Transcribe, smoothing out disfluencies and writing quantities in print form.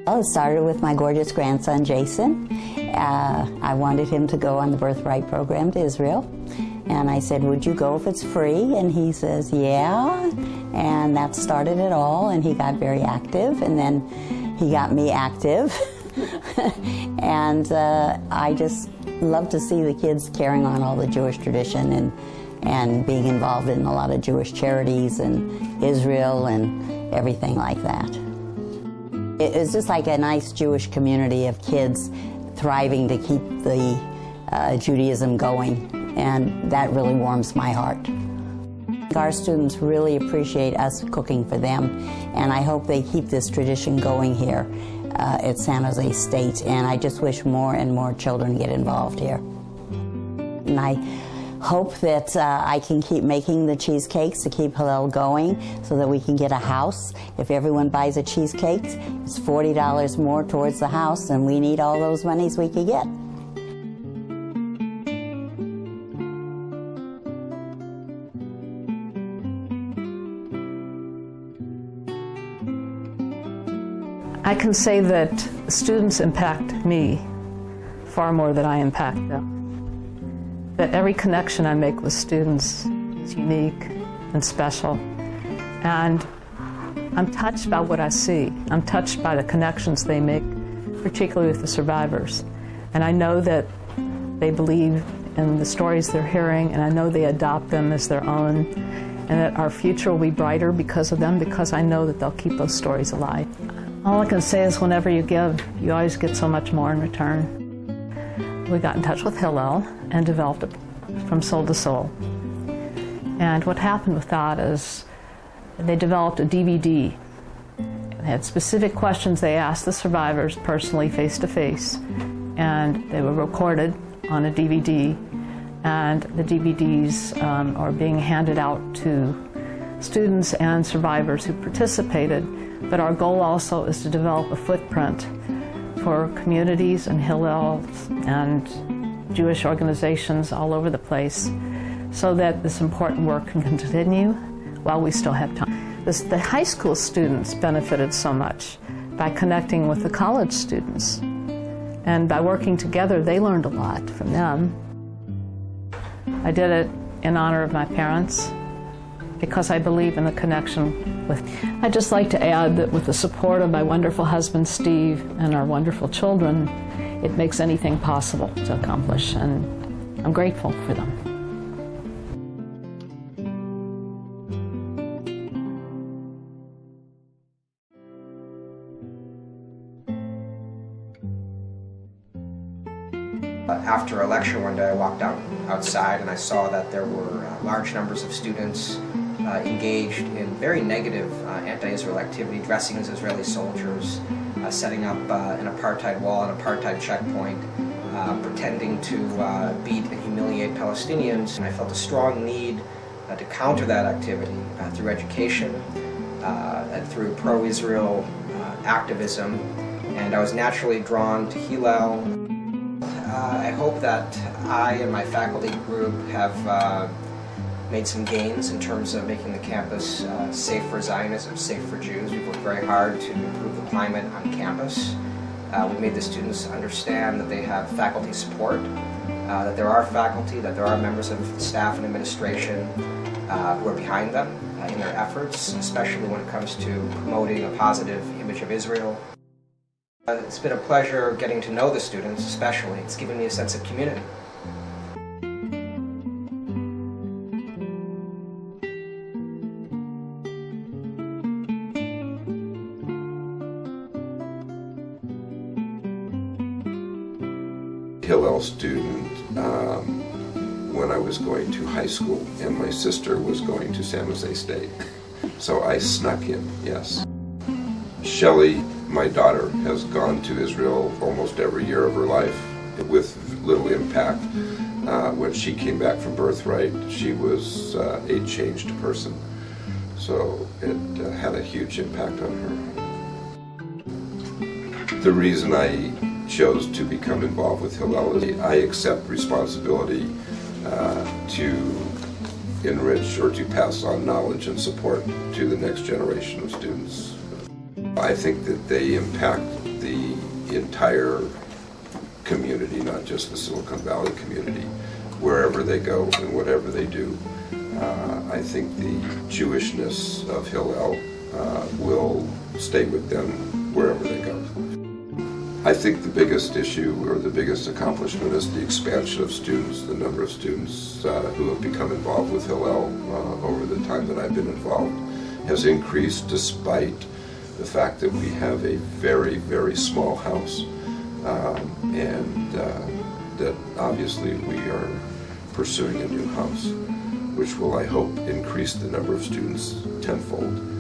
Well, it started with my gorgeous grandson, Jason. I wanted him to go on the birthright program to Israel. And I said, would you go if it's free? And he says, yeah. And that started it all, and he got very active, and then he got me active. And I just love to see the kids carrying on all the Jewish tradition and being involved in a lot of Jewish charities and Israel and everything like that. It's just like a nice Jewish community of kids thriving to keep the Judaism going, and that really warms my heart. Our students really appreciate us cooking for them, and I hope they keep this tradition going here at San Jose State, and I just wish more and more children get involved here. And I hope that I can keep making the cheesecakes to keep Hillel going so that we can get a house. If everyone buys a cheesecake, it's $40 more towards the house, and we need all those monies we could get. I can say that students impact me far more than I impact them. That every connection I make with students is unique and special. And I'm touched by what I see. I'm touched by the connections they make, particularly with the survivors. And I know that they believe in the stories they're hearing, and I know they adopt them as their own, and that our future will be brighter because of them, because I know that they'll keep those stories alive. All I can say is whenever you give, you always get so much more in return. We got in touch with Hillel and developed it from soul to soul. And what happened with that is they developed a DVD. They had specific questions they asked the survivors personally, face to face, and they were recorded on a DVD, and the DVDs are being handed out to students and survivors who participated. But our goal also is to develop a footprint for communities and Hillel and Jewish organizations all over the place so that this important work can continue while we still have time. The high school students benefited so much by connecting with the college students. And by working together, they learned a lot from them. I did it in honor of my parents, because I believe in the connection with. I'd just like to add that with the support of my wonderful husband Steve and our wonderful children, it makes anything possible to accomplish, and I'm grateful for them. After a lecture one day, I walked outside and I saw that there were large numbers of students engaged in very negative anti-Israel activity, dressing as Israeli soldiers, setting up an apartheid wall, an apartheid checkpoint, pretending to beat and humiliate Palestinians. And I felt a strong need to counter that activity through education, and through pro-Israel activism, and I was naturally drawn to Hillel. I hope that I and my faculty group have made some gains in terms of making the campus safe for Zionism, safe for Jews. We've worked very hard to improve the climate on campus. We've made the students understand that they have faculty support, that there are faculty, that there are members of staff and administration who are behind them in their efforts, especially when it comes to promoting a positive image of Israel. It's been a pleasure getting to know the students, especially. It's given me a sense of community. Hillel student when I was going to high school, and my sister was going to San Jose State. So I snuck in, yes. Shelley, my daughter, has gone to Israel almost every year of her life with little impact. When she came back from Birthright, she was a changed person. So it had a huge impact on her. The reason I chose to become involved with Hillel is I accept responsibility to enrich or to pass on knowledge and support to the next generation of students. I think that they impact the entire community, not just the Silicon Valley community, wherever they go and whatever they do. I think the Jewishness of Hillel will stay with them wherever they go. I think the biggest issue or the biggest accomplishment is the expansion of students, the number of students who have become involved with Hillel over the time that I've been involved has increased despite the fact that we have a very, very small house, and that obviously we are pursuing a new house, which will, I hope, increase the number of students tenfold.